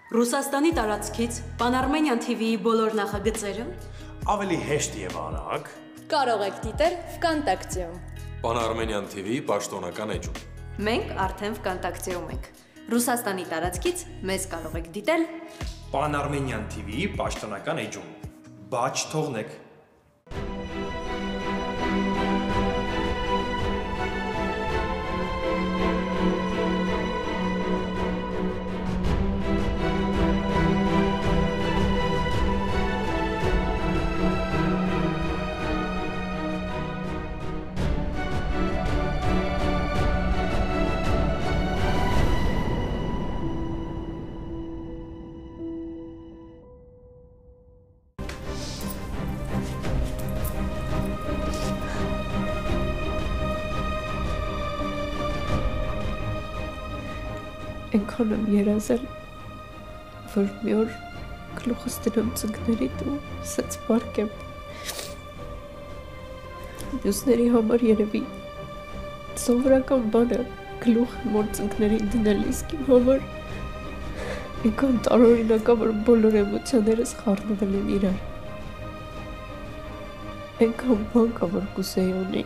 Ռուսաստանի տարածքից Pan-Armenian TV-ի բոլոր նախագծերը ավելի հեշտ եւ արագ կարող եք դիտել Վկանտակտեում։ Pan-Armenian TV-ի պաշտոնական էջում։ Մենք արդեն Վկանտակտեում ենք։ Ռուսաստանի տարածքից մեզ կարող եք դիտել Pan-Armenian TV-ի պաշտոնական էջում։ Բաչ թողնեք։ Այնքան եմ երազել, որ մի օր գլուխս դնեմ ծնկներիդ ու սենց պարկեմ։ Մյուսների համար երևի սովորական բան է գլուխ մոր ծնկներին դնել, իսկ իմ համար այնքան տարօրինակ է, որ բոլոր էմոցիաներս խառնվել են իրար։ Այնքան բան կա, որ կուզեի ունի։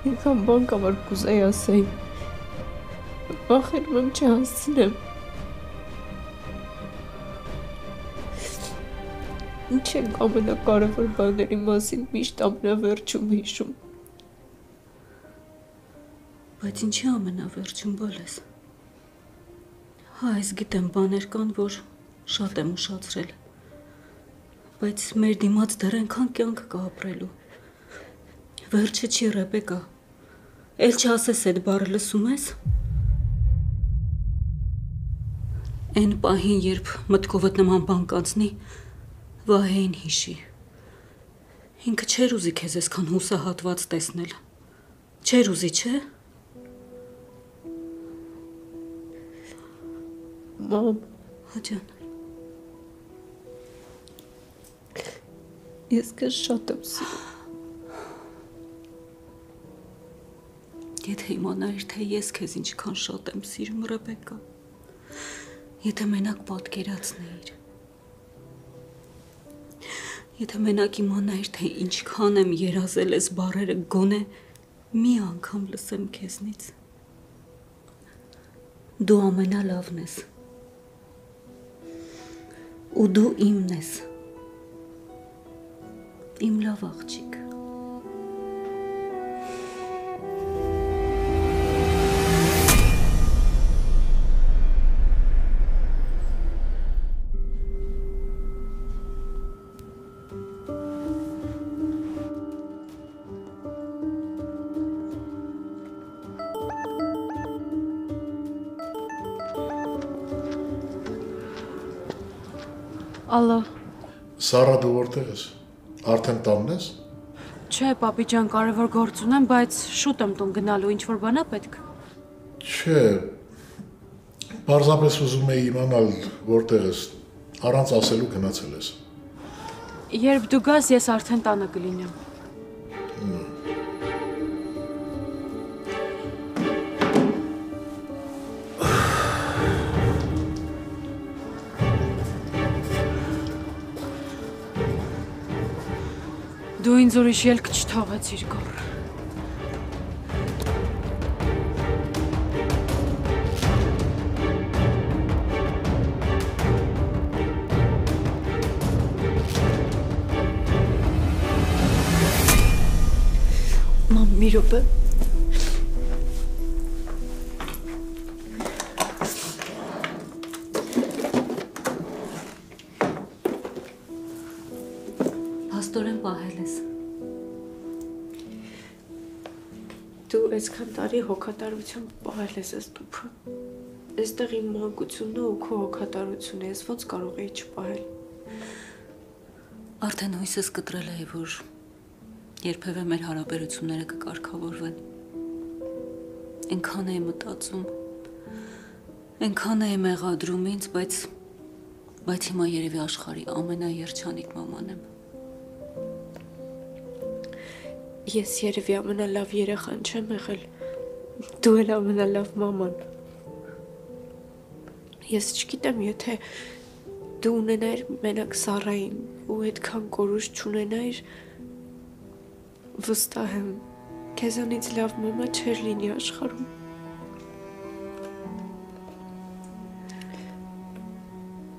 Այնքան բան կա, որ կուզեի ասեի։ Վախենում եմ չհասցնեմ։ Ինչ ենք ամենակարևոր բաների մասին միշտ ամենավերջում հիշում։ Բայց ինչի ամենավերջում բոլես։ Հա, ես գիտեմ բաներ կան, որ շատ եմ ուշացրել։ Բայց մեր դիմաց դեռ այնքան կյանք կա ապրելու։ Վերջը չի, Ռեբեկա։ Էլ չասես այդ բառը լսում ես։ Այն պահին, երբ մտքովդ նման բան կանցնի, Վահեին հիշի։ Ինքը չեր ուզի քեզ այսքան հուսահատված տեսնել։ Չեր ուզի, չէ՞։ Մամ, Հաջան։ ես քեզ շատ եմ սիրում։ Եթե իմանայիր, թե ես քեզ ինչքան շատ եմ սիրում, Ռեբեկա։ Եթե մենակ պատկերացնեիր։ Եթե մենակ իմանայիր, թե ինչքան եմ երազել ես բառերը գոնե մի անգամ լսեմ քեզնից։ Դու ամենալավն ես։ Ու դու իմն ես։ Իմ լավ աղջիկ։ Ալո։ Սարա, դու որտեղ ես։ Արդեն տանն ես։ Չէ, պապի ջան, կարևոր գործ ունեմ, բայց շուտ եմ տուն գնալու, ինչ-որ բան է պետք։ Չէ։ Պարզապես ուզում էի իմանալ որտեղ ես։ Առանց ասելու գնացել ես։ Երբ դու գաս, ես արդեն տանը կլինեմ։ Դու ինձ ուրիշ ելք չթողեցիր, գոռ։ Մամ, մի րոպե։ Փաստորեն պահել ես։ Դու այսքան տարի հոգատարություն պահել ես այս տուփը։ Այստեղ իմ մանկությունն ու քո հոգատարությունը, ես ոնց կարող էի չպահել։ Արդեն հույսս կտրել է, որ երբևէ մեր հարաբերությունները կկարգավորվեն։ Այնքան էի մտածում, այնքան էի մեղադրում ինձ, բայց հիմա երևի աշխարհի ամենաերջանիկ մաման եմ։ Ես երևի ամենալավ երեխան չեմ եղել, դու էլ ամենալավ մաման։ Ես չգիտեմ, եթե դու ունենայր մենակ Սառային ու այդքան կորուս չունենայր, վստահ եմ, քեզանից լավ մամա չէր լինի աշխարհում։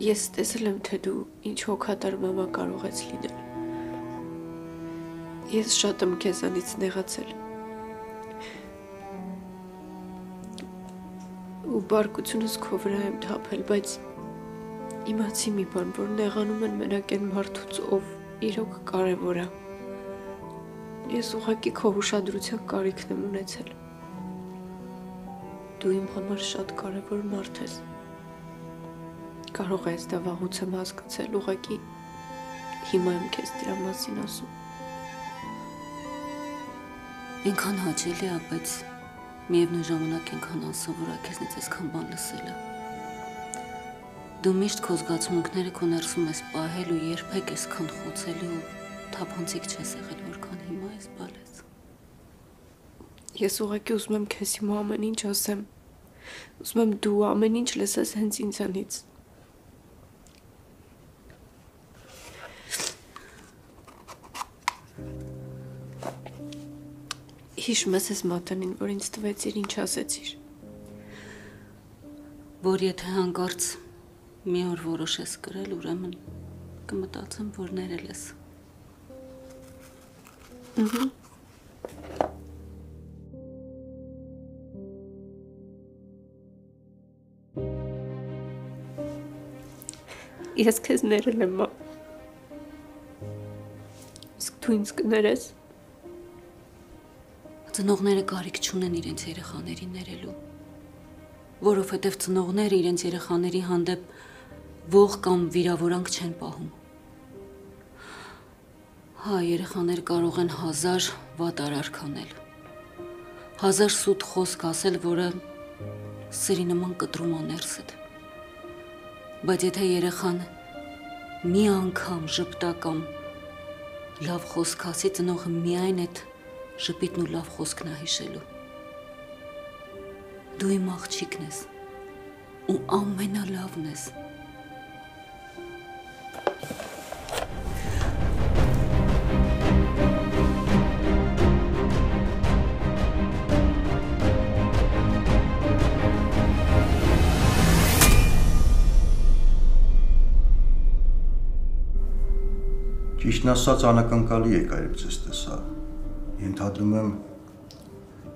Ես տեսել եմ, թե դու ինչ հոգատար մամա կարող ես լինել։ Ես շատ եմ քեզանից նեղացել։ Ու բարկությունս քո վրա եմ թափել, բայց իմացի մի բան, որ նեղանում են մենակ այն մարդուց, ով իրոք կարևոր է։ Ես ուղղակի քո ուշադրության կարիքն եմ ունեցել։ Դու իմ համար շատ կարևոր մարդ ես։ Կարող ես դա վաղուց եմ հասկացել, ուղղակի հիմա եմ քեզ դրա մասին ասում։ Ինքան հաճելի է, բայց միևնույն ժամանակ ինքան անսովոր է քեզնից այսքան բան լսելը։ Դու միշտ քո զգացմունքները քո ներսում ես պահել ու երբեք այսքան խոցել ու թափանցիկ չես եղել, որքան հիմա ես բալես։ Ես ուղղակի ուզում եմ քեզ հիմա ամեն ինչ ասեմ։ Ուզում եմ դու ամեն ինչ լսես հենց ինձանից։ Հիշում ես այս մատանին, որ ինձ տվեցիր, ինչ ասեցիր։ Որ եթե հանկարծ մի օր որոշես կրել, ուրեմն կմտածեմ, որ ներել ես։ Ես քեզ ներել եմ, մա։ Իսկ դու ինձ կներես։ Ծնողները կարիք չունեն իրենց երեխաներին ներելու, որովհետև ծնողները իրենց երեխաների հանդեպ ող կամ վիրավորանք չեն պահում։ Հա, երեխաները կարող են 1000 վատ արարք անել, 1000 սուտ խոսք ասել, որը սրի նման կտրում է ներսդ։ Բայց եթե երեխան մի անգամ ժպտա կամ լավ խոսք ասի, ծնողը միայն այդ ժպիտն ու լավ խոսքն է հիշելու։ Դու իմ աղջիկն ես ու ամենալավն ես։ Ճիշտն ասած անակնկալի եկայրբ ձեզ տեսա։ Ենթադրում եմ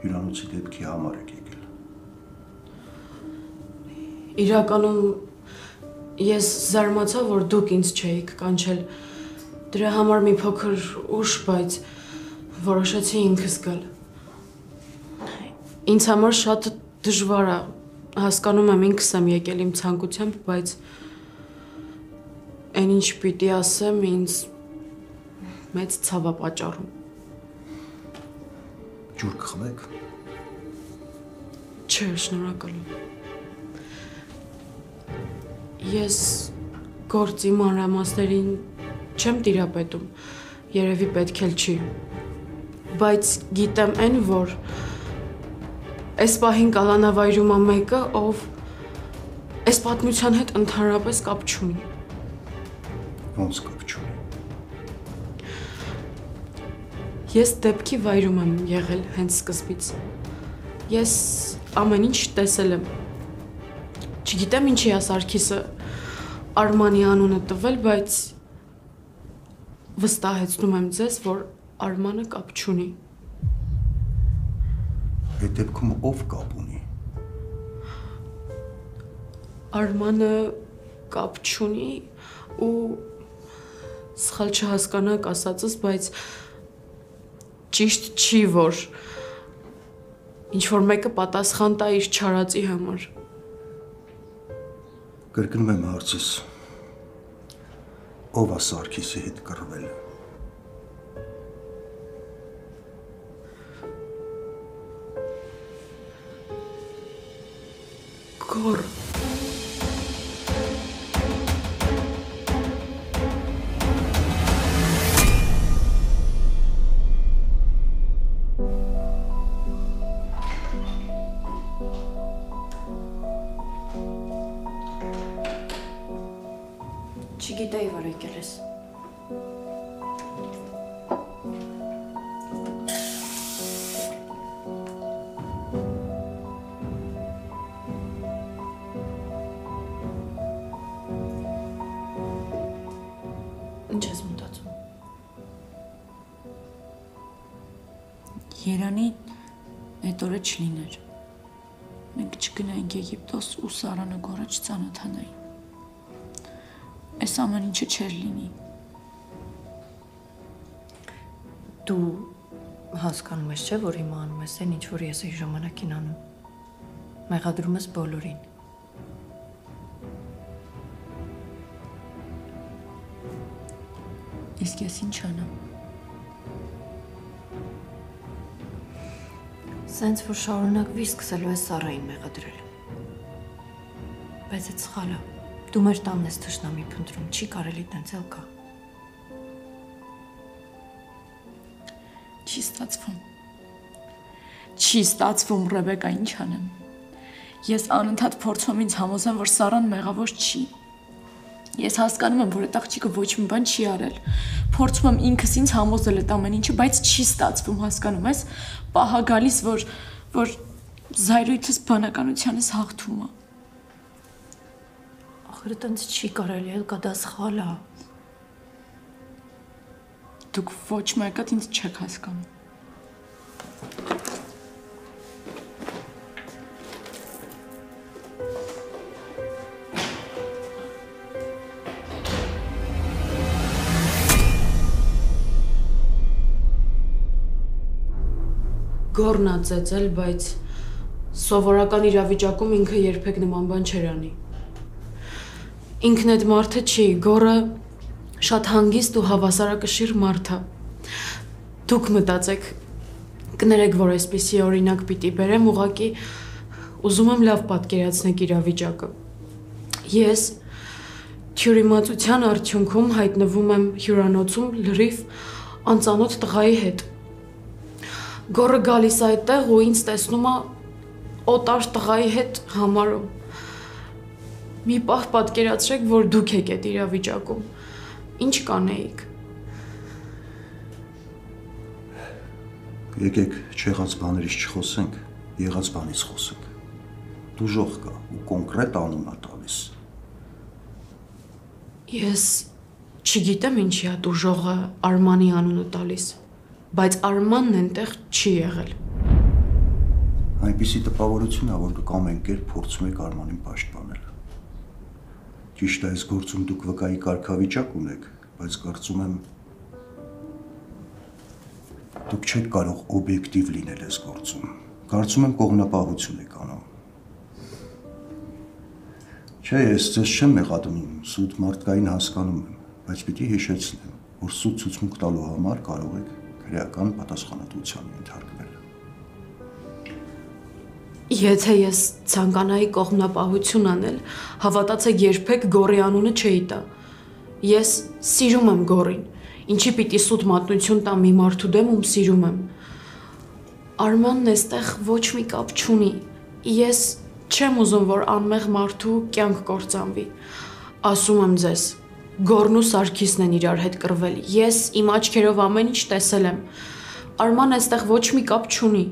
հյուրանոցի դեպքի համար եք եկել։ Իրականում ես զարմացա, որ դուք ինձ չէիք կանչել։ Դրա համար մի փոքր ուշ, բայց որոշեցի ինքս գալ։ Ինձ համար շատ դժվար է, հասկանում եմ ինքս եմ եկել իմ ցանկությամբ, բայց այն ինչ պիտի ասեմ, ինձ մեծ ցավ է պատճառում։ Ջուր կխմեք։ Չէ, շնորհակալ եմ։ Ես գործի մանրամասներին չեմ տիրապետում, երևի պետք էլ չի, բայց գիտեմ այն, որ այս պահին կալանավայրում է մեկը, ով այս պատմության հետ ընդհանրապես կապ չունի։ Ոնց կապ չունի։ Ես դեպքի վայրում եմ եղել հենց սկզբից։ Ես ամեն ինչ տեսել եմ։ Չգիտեմ ինչի է Սարգիսը Արմանի անունը տվել, բայց վստահեցնում եմ ձեզ, որ Արմանը կապ չունի։ Այդ դեպքում ով կապ ունի։ Արմանը կապ չունի ու սխալ չհասկանաք ասածս, բայց ճիշտ չի, որ ինչ-որ մեկը պատասխան տա իր չարածի համար։ Կրկնում եմ հարցս, ով է Սարգիսի հետ կռվել։ Գոռ։ Չգիտեի, որ եկել ես։ Ինչ ես մտածում։ Երանի այդ օրը չլիներ։ Մենք չգնայինք Եգիպտոս ու Սարանը գորը չծանոթանային։ Այս ամեն ինչը չէր լինի։ Դու հասկանում ես, չէ՞, որ հիմա անում ես այն, ինչ որ ես այն ժամանակին անում։ Մեղադրում ես բոլորին։ Իսկ ես ինչ անեմ։ Սենց որ շարունակվի սկսելու ես Սարային մեղադրել։ Բայց այդ սխալը, դու մեր տանն ես թշնամի փնտրում, չի կարելի տենց էլ կա։ Չի ստացվում։ Չի ստացվում, Ռեբեկա, ինչ անեմ։ Ես անընդհատ փորձում ինձ համոզեմ, որ Սարան մեղավոր չի։ Ես հասկանում եմ, որ այդ աղջիկը ոչ մի բան չի արել։ Փորձում եմ ինքս ինձ համոզել այդ ամեն ինչը, բայց չի ստացվում, հասկանում ես։ Պահա գալիս, որ զայրույթս բանականությանս հաղթում է։ Ախր տենց չի կարելի, էլ կա դա սխալ է։ Դուք ոչ մեկդ ինձ չեք հասկանում։ Գորնա ծեծել, բայց սովորական իրավիճակում ինքը երբեք նման բան չեր անի։ Ինքն այդ մարդը չի, Գորը շատ հանգիստ ու հավասարակշիռ մարդ է։ Դուք մտածեք, կներեք, որ այսպիսի օրինակ պիտի բերեմ, ուղղակի ուզում եմ լավ պատկերացնեք իրավիճակը։ Ես թյուրիմացության արդյունքում հայտնվում եմ հյուրանոցում լրիվ անծանոթ տղայի հետ։ Գորը գալիս այդտեղ ու ինձ տեսնում է օտար տղայի հետ համարում։ Մի պահ պատկերացրեք, որ դուք եք այդ իրավիճակում։ Ինչ կանեիք։ Եկեք չեղած բաներից չխոսենք, եղած բանից խոսենք։ Դուժող կա ու կոնկրետ անուն է տալիս։ Ես չգիտեմ ինչի է դուժողը Արմանի անունը տալիս, բայց Արմանն այնտեղ չի եղել։ Այնպիսի տպավորություն է, որ դուք ամեն կերպ փորձում եք Արմանին պաշտպանել։ Ճիշտ է, այս գործում դուք վկայի կարգավիճակ ունեք, բայց կարծում եմ դուք չեք կարող օբյեկտիվ լինել այս գործում։ Կարծում եմ կողմնապահություն եք անում։ Չէ, ես ձեզ չեմ մեղադրում, սուտ մարդկային հասկանում եմ, բայց պիտի հիշեցնեմ, որ սուտ ցուցմունք տալու համար կարող եք քրեական պատասխանատվության ենթարկվել։ Եթե ես ցանկանայի կողմնապահություն անել, հավատացեք երբեք Գորի անունը չէի տա։ Ես սիրում եմ Գորին, ինչի պիտի սուտ մատնություն տամ մի մարդու դեմ, ում սիրում եմ։ Արմանն էստեղ ոչ մի կապ չունի։ Ես չեմ ուզում, որ անմեղ մարդու կյանք կործանվի։ Ասում եմ ձեզ, Գորն ու Սարգիսն են իրար հետ կռվել։ Ես իմ աչքերով ամեն ինչ տեսել եմ։ Արման այստեղ ոչ մի կապ չունի։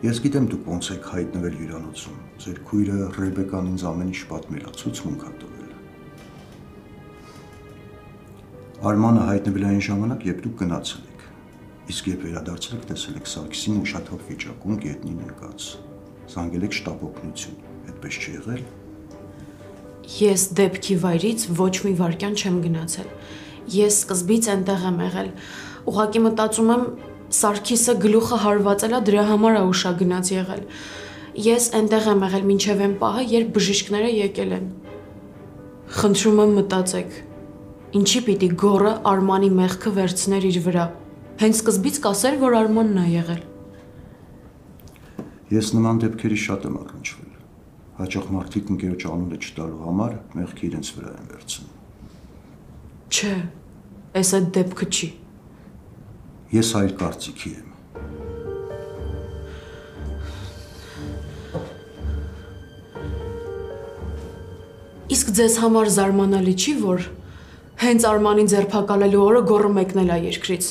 Ես գիտեմ դուք ոնց եք հայտնվել հյուրանոցում։ Ձեր քույրը Ռեբեկան ինձ ամեն ինչ պատմել է, ցուցմունք է տվել։ Արմանը հայտնվել է այն ժամանակ, երբ դուք գնացել եք։ Իսկ երբ վերադարձել եք, տեսել եք Սարգսին ուշաթափ վիճակում գետնին եկած։ Զանգել եք շտապ օգնություն։ Այդպես չի եղել։ Ես դեպքի վայրից ոչ մի վայրկյան չեմ գնացել։ Ես սկզբից այնտեղ եմ եղել։ Ուղղակի մտածում եմ Սարգիսը գլուխը հարվածել է, դրա համար է ուշա գնաց եղել։ Ես այնտեղ եմ եղել մինչև այն պահը, երբ բժիշկները եկել են։ Խնդրում եմ մտածեք, ինչի պիտի Գորը Արմանի մեղքը վերցներ իր վրա։ Հենց սկզբից կասեր, որ Արմանն է եղել։ Ես նման դեպքերի շատ եմ առնչվել։ Հաճախ մարդիկ ընկերոջ անունը չտալու համար մեղքը իրենց վրա են վերցնում։ Չէ, այս այդ դեպքը չի։ Ես այլ կարծիքի եմ։ Իսկ ձեզ համար զարմանալի չի, որ հենց Արմանին ձերբակալելու օրը գոռը մեկնել է երկրից։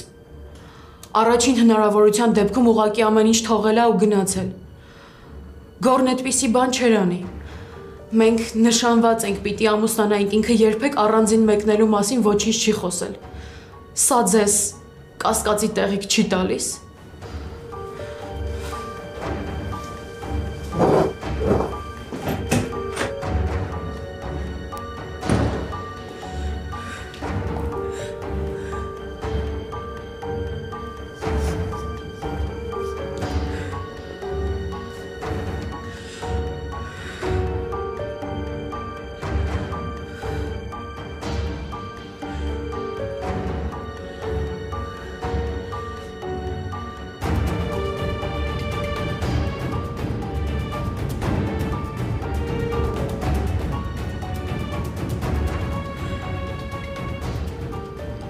Առաջին հնարավորության դեպքում ուղղակի ամեն ինչ թողել է ու գնացել։ Գոռն այդպիսի բան չէր անի։ Մենք նշանված ենք, պիտի ամուսնանայինք, ինքը երբեք առանձին մեկնելու մասին ոչինչ չի խոսել։ Սա ձեզ կասկածի տեղիք չի տալիս։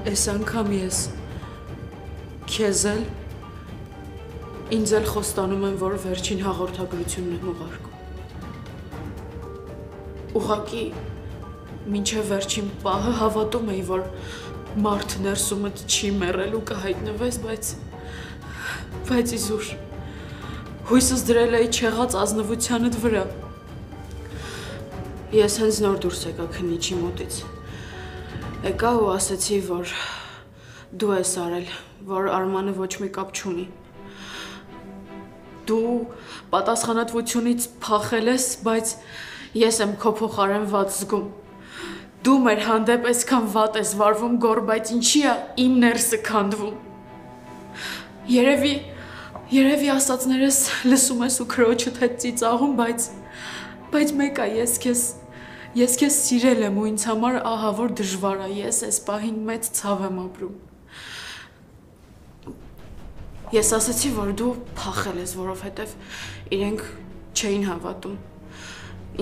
Այս անգամ ես քեզ էլ ինձ էլ խոստանում եմ, որ վերջին հաղորդագրությունն եմ ուղարկում։ Ուղղակի մինչև վերջին պահը հավատում էի, որ մարդ ներսումդ չի մեռել ու կհայտնվես, բայց իզուր հույսս դրել էի չեղած ազնվությանդ վրա։ Ես հենց նոր դուրս եկա քննիչի մոտից։ Եկա ու ասեցի, որ դու ես արել, որ Արմանը ոչ մի կապ չունի։ Դու պատասխանատվությունից փախել ես, բայց ես եմ քո փոխարեն վատ զգում։ Դու մեր հանդեպ այսքան վատ ես վարվում, գոռ, բայց ինչի է իմ ներսը քանդվում։ Երևի ասածներս լսում ես ու քրոջդ հետ ծիծաղում, բայց մեկ է, ես քեզ սիրել եմ ու ինձ համար ահա որ դժվար է, ես այս պահին մեծ ցավ եմ ապրում։ Ես ասացի, որ դու փախել ես, որովհետև իրենք չէին հավատում։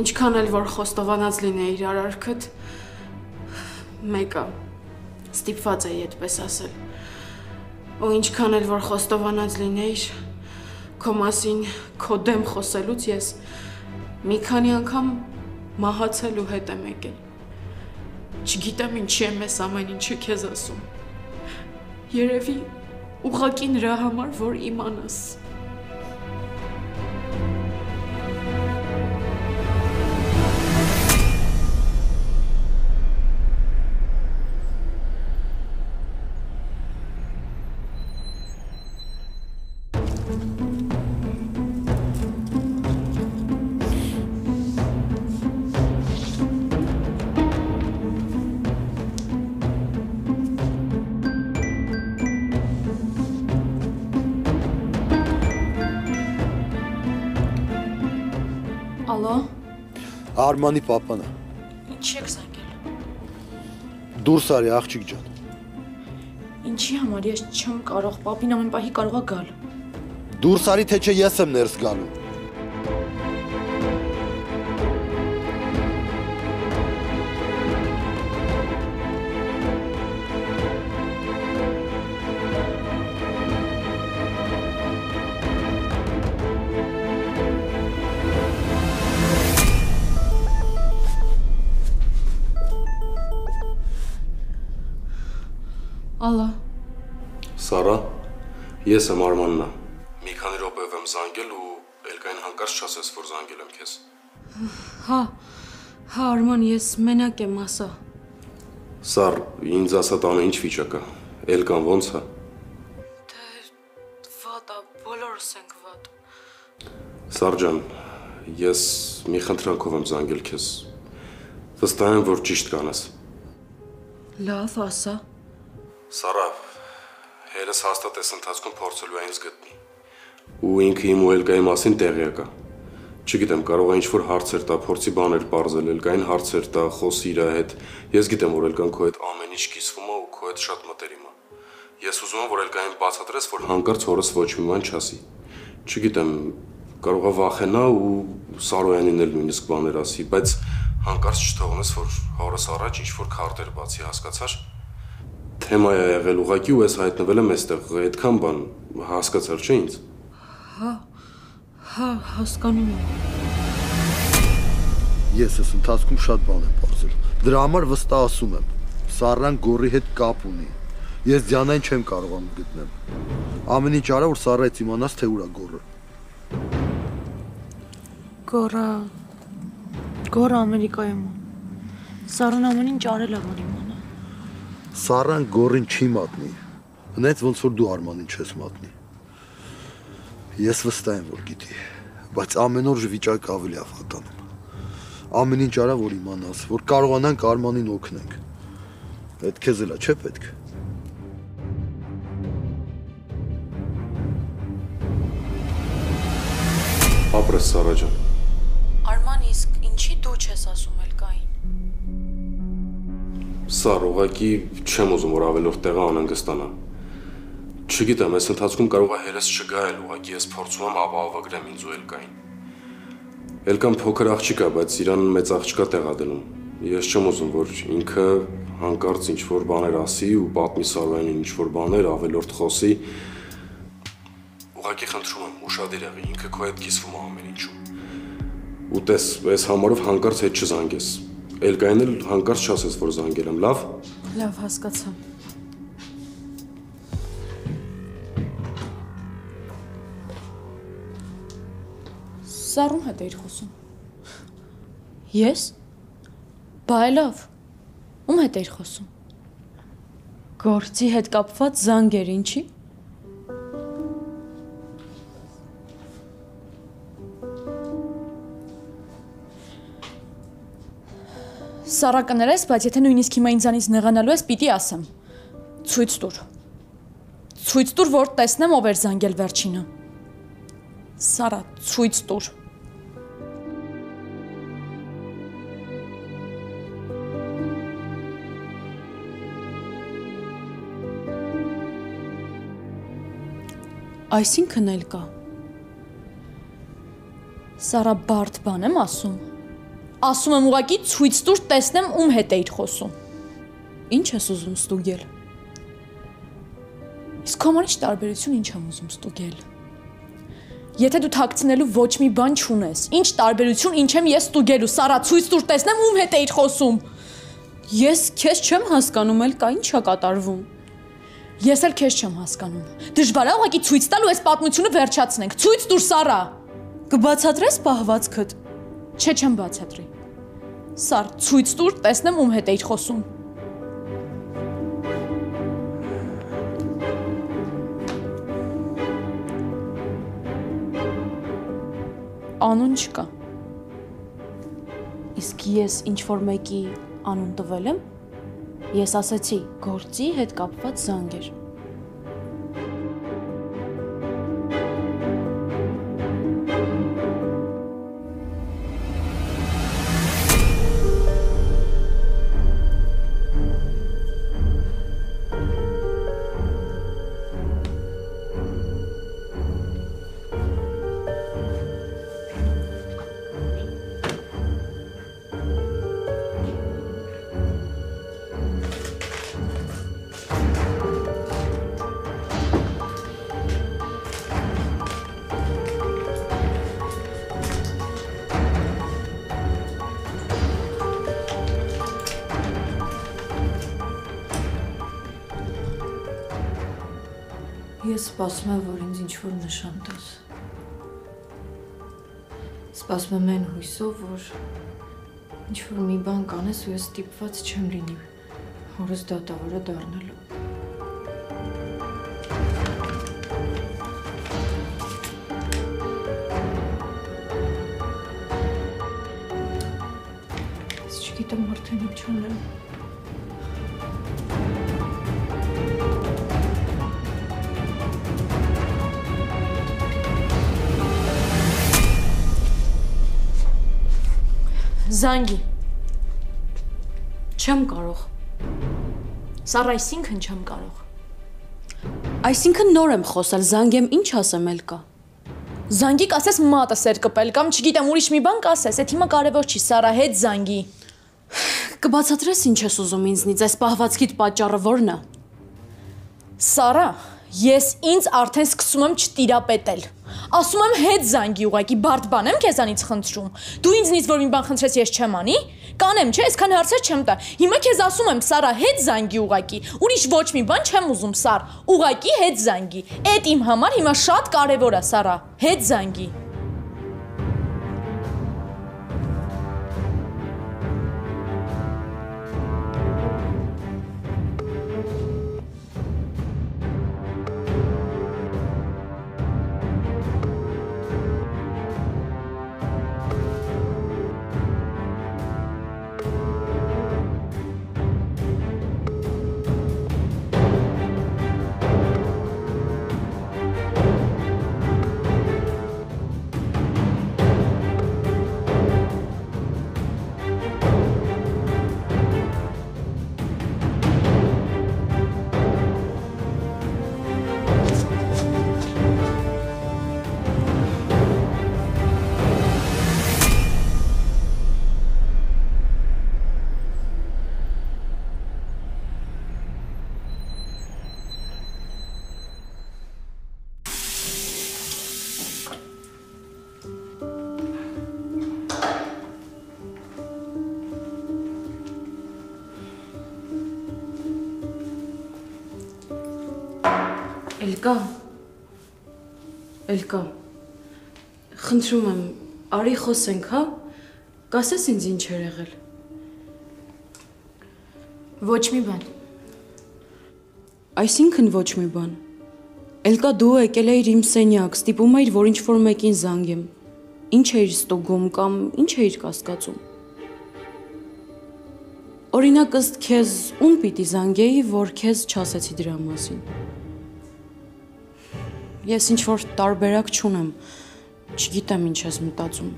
Ինչքան էլ որ խոստովանած լինեիր արարքդ, մեկը ստիպված էի այդպես ասել։ Ու ինչքան էլ որ խոստովանած լինեիր, քո մասին, քո դեմ խոսելուց ես մի քանի անգամ մահացելու հետ եմ եկել։ Չգիտեմ ինչի եմ ես ամեն ինչը քեզ ասում։ Երևի ուղղակի նրա համար, որ իմանաս։ Ալո։ Արմանի պապան է։ Ինչի եք զանգել։ Դուրս արի աղջիկ ջան։ Ինչի համար ես չեմ կարող, պապին ամեն պահի կարող է գալ։ Դուրս արի թե չէ ես եմ ներս գալու։ Ալո։ Սարա, ես եմ Արմաննա։ Մի քանի րոպեով եմ զանգել ու Էլկային հանկարծ չասես, որ զանգել եմ քեզ։ Հա, Արման, ես մենակ եմ, ասա։ Սար, ինձ ասա տանը ինչ վիճակ է։ Էլկան ո՞նց է։ Դե վատ է, բոլորս ենք վատ։ Սար ջան, ես մի խնդրանքով եմ զանգել քեզ։ Վստահ եմ, որ ճիշտ կանես։ Լավ, ասա։ Սարա, հերս հաստատ այս ընթացքում փորձելու է ինձ գտնի։ Ու ինքը իմ ու Էլկայի մասին տեղյակ է։ Չգիտեմ, կարող է ինչ-որ հարցեր տա, փորձի բաներ պարզել, Էլկային հարցեր տա, խոսի իր հետ։ Ես գիտեմ, որ Էլկան քո հետ ամեն ինչ կիսվում է ու քո հետ շատ մտերիմ է։ Ես ուզում եմ, որ Էլկային բացատրես, որ հանկարծ հորս ոչ մի բան չասի։ Չգիտեմ, կարող է վախենա ու Սարոյանին էլ նույնիսկ բաներ ասի, բայց հանկարծ չթողնես, որ հորս առաջ ինչ-որ քարտեր բացի, հասկացար։ Թեմա է եղել ուղղակի ու ես հայտնվել եմ այստեղ, այդքան բան հասկացար չէ ինձ։ Հա, հասկանում եմ։ Ես ես ընթացքում շատ բան եմ բարձել։ Դրա համար վստահ ասում եմ, Սառան Գորի հետ կապ ունի։ Ես Դիանային չեմ կարողանում գտնել։ Ամեն ինչ արա, որ Սառայից իմանաս, թե ուր է Գորը։ Գորը Ամերիկայում է։ Սառան ամեն ինչ արել է, որ իմանա։ Սառան Գորին չի մատնի։ Հենց ոնց որ դու Արմանին չես մատնի։ Ես վստահ եմ, որ գիտի, բայց ամեն օր վիճակը ավելի է վատանում։ Ամեն ինչ արա, որ իմանաս, որ կարողանանք Արմանին օգնենք։ Այդ քեզ էլ է, չէ՞ պետք։ Ապրես Սառա ջան։ Արման, իսկ ինչի դու չես ասում էլ կային։ Սառ, ուղղակի չեմ ուզում, որ ավելորդ տեղը անհանգստանա։ Չգիտեմ, այս ընթացքում կարող է հերես չգա էլ, ուղղակի ես փորձում եմ ապահովագրեմ ինձ ու Էլկային։ Էլկան փոքր աղջիկ է, բայց իրան մեծ աղջկա տեղ ա դնում։ Ես չեմ ուզում, որ ինքը հանկարծ ինչ-որ բաներ ասի ու պատմի Սարոյանին ինչ-որ բաներ, ավելորդ խոսի։ Ուղղակի խնդրում եմ, ուշադիր եղի, ինքը քո հետ կիսվում է ամեն ինչում։ Ու տես, այս համարով հանկարծ հետ չզանգես։ Էլկային էլ հանկարծ չասես, որ զանգել եմ, լավ։ Լավ, հասկացա։ Սառուն հետ էիր խոսում։ Ես։ Բա լավ։ Ում հետ էիր խոսում։ Գործի հետ կապված զանգեր, ինչի։ Սառա կներես, բայց եթե նույնիսկ հիմա ինձանից նեղանալու ես, պիտի ասեմ։ Ցույց տուր։ Ցույց տուր, որ տեսնեմ ով էր զանգել վերջինը։ Սառա, ցույց տուր։ Այսինքն էլ կա։ Սառա, բարդ բան եմ ասում։ Ասում եմ ուղղակի ցույց տուր, տեսնեմ ում հետ էիր խոսում։ Ինչ ես ուզում ստուգել։ Իսկ համար ինչ տարբերություն ինչ եմ ուզում ստուգել։ Եթե դու թաքցնելու ոչ մի բան չունես, ինչ տարբերություն ինչ եմ ես ստուգելու, Սառա, ցույց տուր, տեսնեմ ում հետ էիր խոսում։ Ես քեզ չեմ հասկանում, էլ կա ինչ է կատարվում։ Ես էլ քեզ չեմ հասկանում։ Դժվար է ուղղակի ցույց տալ ու այս պատմությունը վերջացնենք։ Ցույց տուր, Սառա։ Կբացատրես պահվածքդ։ Չէ, չեմ բացատրի։ Սառ, ցույց տուր, տեսնեմ ում հետ էիր խոսում։ Անուն չկա։ Իսկ ես ինչ-որ մեկի անուն տվել եմ։ Ես ասացի, գործի հետ կապված զանգեր։ Ես սպասում եմ, որ ինձ ինչ-որ նշան տաս։ Սպասում եմ այն հույսով, որ ինչ-որ մի բան կանես ու ես ստիպված չեմ լինի հորս դատավորը դառնալու։ Ես չգիտեմ արդեն ինչ անեմ։ Զանգի։ Չեմ կարող։ Սառ, այսինքն չեմ կարող։ Այսինքն նոր եմ խոսել, զանգեմ, ինչ ասեմ էլ կա։ Զանգի կասես մատը սեր կպել կամ չգիտեմ ուրիշ մի բան կասես, այդ հիմա կարևոր չի, Սառա, հետ զանգի։ Կբացատրես ինչ ես ուզում ինձնից, այս պահվածքիդ պատճառը ո՞րն է։ Սառա, ես ինձ արդեն սկսում եմ չտիրապետել։ Ասում եմ հետ զանգի ուղակի բարդ բան եմ քեզանից խնդրում։ Դու ինձնից որ մի բան խնդրես ես չեմ անի։ Կանեմ, չէ, այսքան հարցեր չեմ տա։ Հիմա քեզ ասում եմ, Սարա, հետ զանգի ուղակի։ Ուրիշ ոչ մի բան չեմ ուզում, Սար։ Ուղակի հետ զանգի։ Էդ իմ համար հիմա շատ կարևոր է, Սարա։ Հետ զանգի։ Էլկա, խնդրում եմ, արի խոսենք, հա, կասես ինձ ինչ էր եղել։ Ոչ մի բան։ Այսինքն ոչ մի բան։ Էլկա, դու եկել էիր իմ սենյակ, ստիպում էիր, որ ինչ-որ մեկին զանգեմ։ Ինչ էիր ստուգում կամ ինչ էիր կասկածում։ Օրինակ ըստ քեզ ում պիտի զանգեի, որ քեզ չասեցի դրա մասին։ Ես ինչ-որ տարբերակ չունեմ, չգիտեմ ինչ ես մտածում,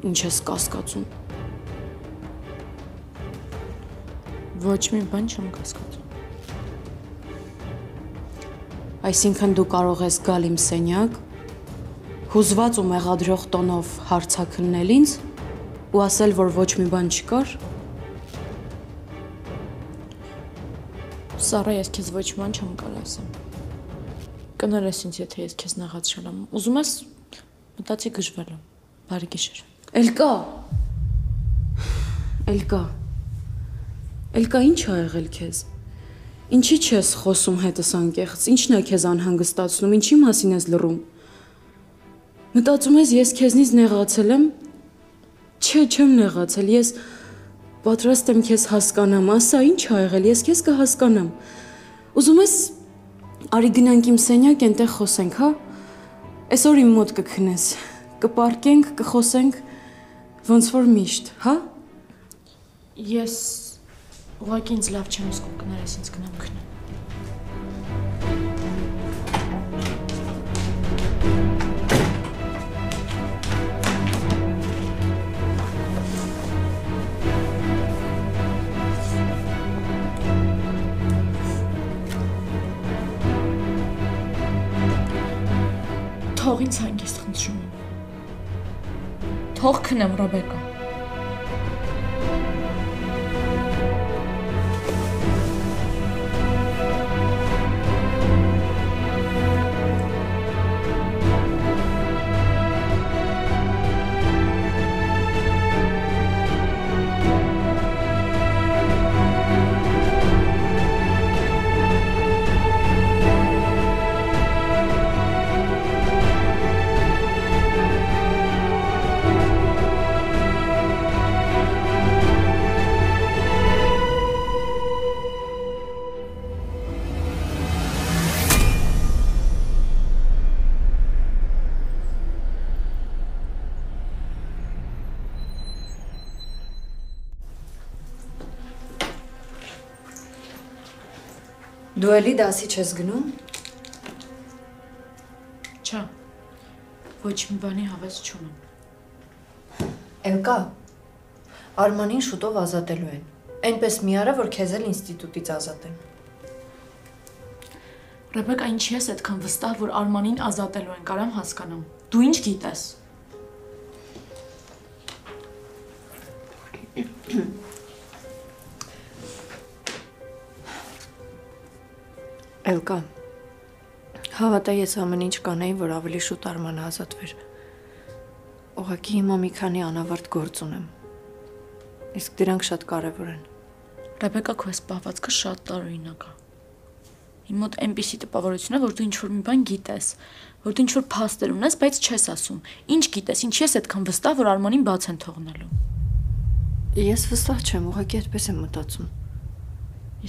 ինչ ես կասկածում։ Ոչ մի բան չեմ կասկածում։ Այսինքն դու կարող ես գալ իմ սենյակ, հուզված ու մեղադրող տոնով հարցաքննել ինձ ու ասել, որ ոչ մի բան չկար։ Սարա, ես քեզ ոչ մի բան չեմ կարող ասեմ։ Կներես ինձ, եթե ես քեզ նեղացրել եմ։ Ուզում ես մտածի գժվել եմ։ Բարի գիշեր։ Էլկա, ինչ ա եղել քեզ։ Ինչի չես խոսում հետս անկեղծ, ինչն է քեզ անհանգստացնում, ինչի մասին ես լռում։ Մտածում ես ես քեզնից նեղացել եմ։ Չէ, չեմ նեղացել, ես պատրաստ եմ քեզ հասկանամ, ասա ինչ ա եղել, ես քեզ կհասկանամ։ Ուզում ես Արի գնանք իմ սենյակ, ենտեղ խոսենք, հա։ Այսօր իմ մոտ կքնես, կպարկենք, կխոսենք, ոնց որ միշտ, հա։ Ես ուղղակի ինձ լավ չեմ զգում, կներես ինձ գնամ քնեմ։ Թող ինձ հանգիստ խնդրում եմ։ Թող քնեմ, Ռոբեկա։ Դու էլի դասի չես գնում։ Չէ, ոչ մի բանի հավես չունեմ։ Էլկա, Արմանին շուտով ազատելու են։ Այնպես մի արա, որ քեզ էլ ինստիտուտից ազատեն։ Ռեբեկա, ինչի ես այդքան վստահ, որ Արմանին ազատելու են, կարամ հասկանամ։ Դու ինչ գիտես։ Էլկա, Հավատա ես ամեն ինչ կանեի, որ ավելի շուտ Արմանը ազատվեր։ Ուղղակի հիմա մի քանի անավարտ գործ ունեմ։ Իսկ դրանք շատ կարևոր են։ Ռեբեկա, քո այս պահվածքը շատ տարօրինակ է։ Իմ մոտ այնպիսի տպավորություն է, որ դու ինչ-որ մի բան գիտես, որ դու ինչ-որ փաստեր ունես, բայց չես ասում։ Ինչ գիտես, ինչ ես այդքան վստահ, որ Արմանին բաց են թողնելու։ Ես վստահ չեմ, ուղղակի այդպես եմ մտածում։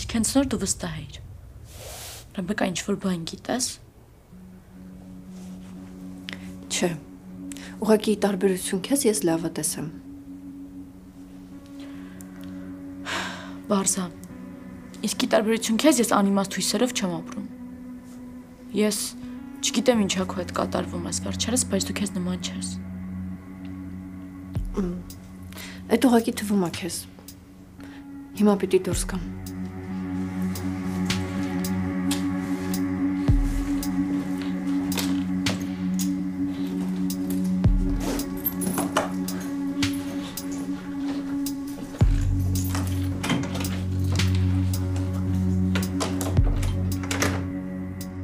Իսկ հենց նոր դու վստահ էիր։ Ռեբեկա, ինչ-որ բան գիտես։ Չէ։ Ուղղակի տարբերություն քեզ ես լավը տեսեմ։ Բարզա։ Իսկ տարբերություն քեզ ես անիմաստ հույսերով չեմ ապրում։ Ես չգիտեմ ինչա քո հետ կատարվում ես վերջերս, բայց դու քեզ նման չես։ Այդ ուղղակի թվում է քեզ։ Հիմա պիտի դուրս գամ։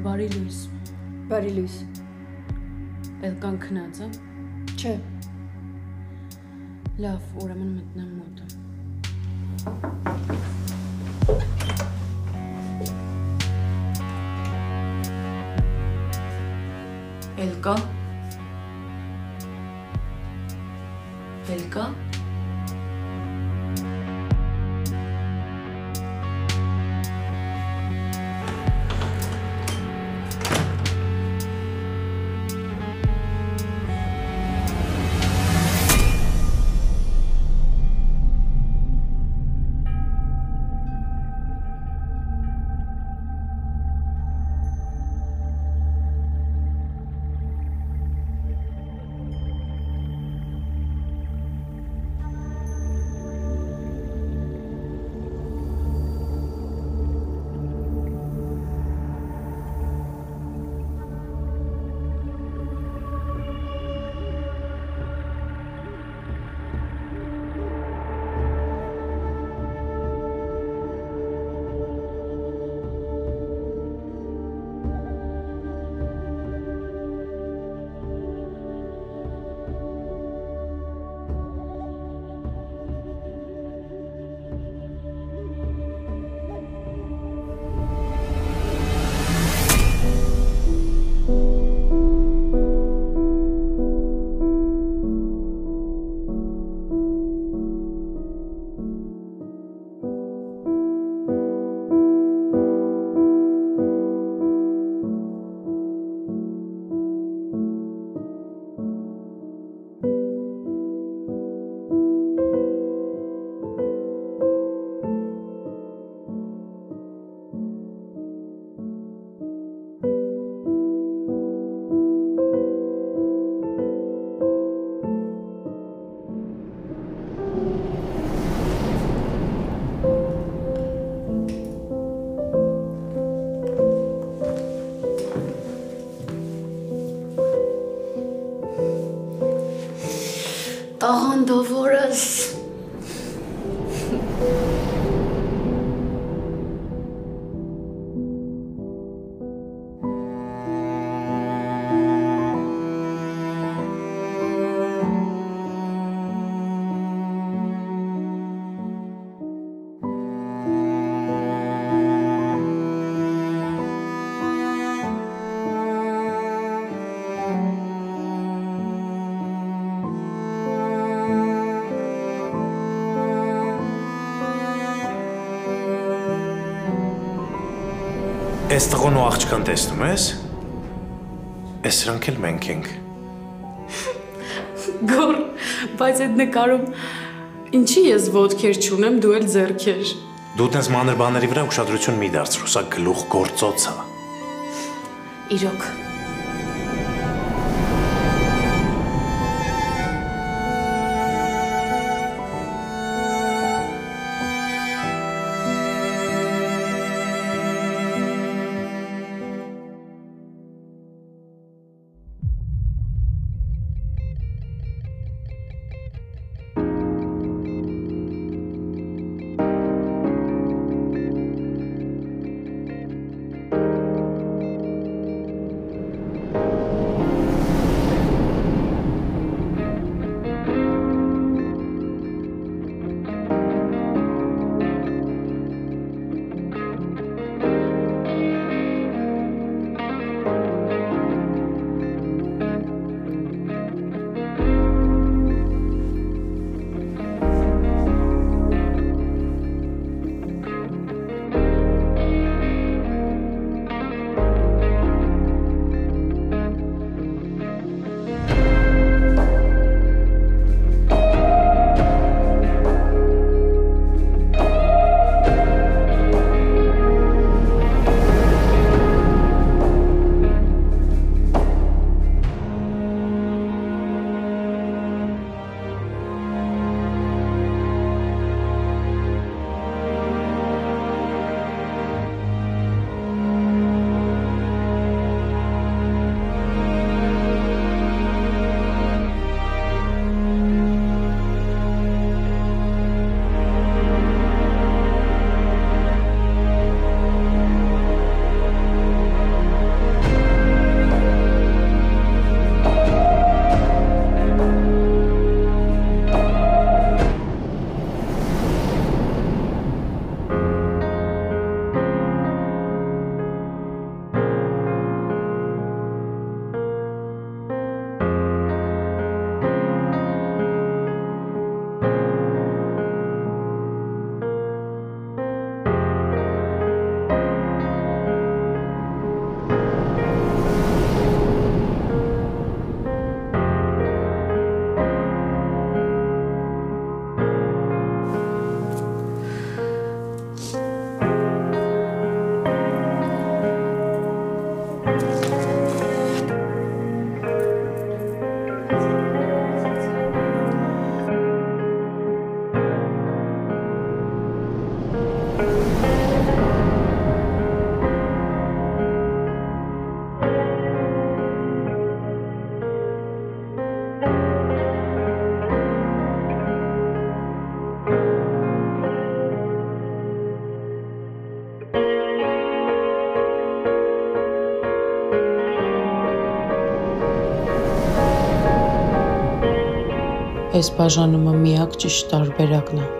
Բարի լույս։ Բարի լույս։ Էլկան քնած է։ Չէ։ Լավ, ուրեմն մտնեմ մոտը։ Էլկա։ Էլկա։ Տաղանդավորս։ Այս տղոն ու աղջկան տեսնում ես? Այս սրանք էլ մենք ենք։ Գոր, բայց այդ նկարում ինչի ես ոտքեր չունեմ, դու էլ ձեռքեր։ Դու տենց մանր բաների վրա ուշադրություն մի դարձրու, սա գլուխ գործոց է։ Իրոք։ այս բաժանումը միակ ճիշտ տարբերակն է։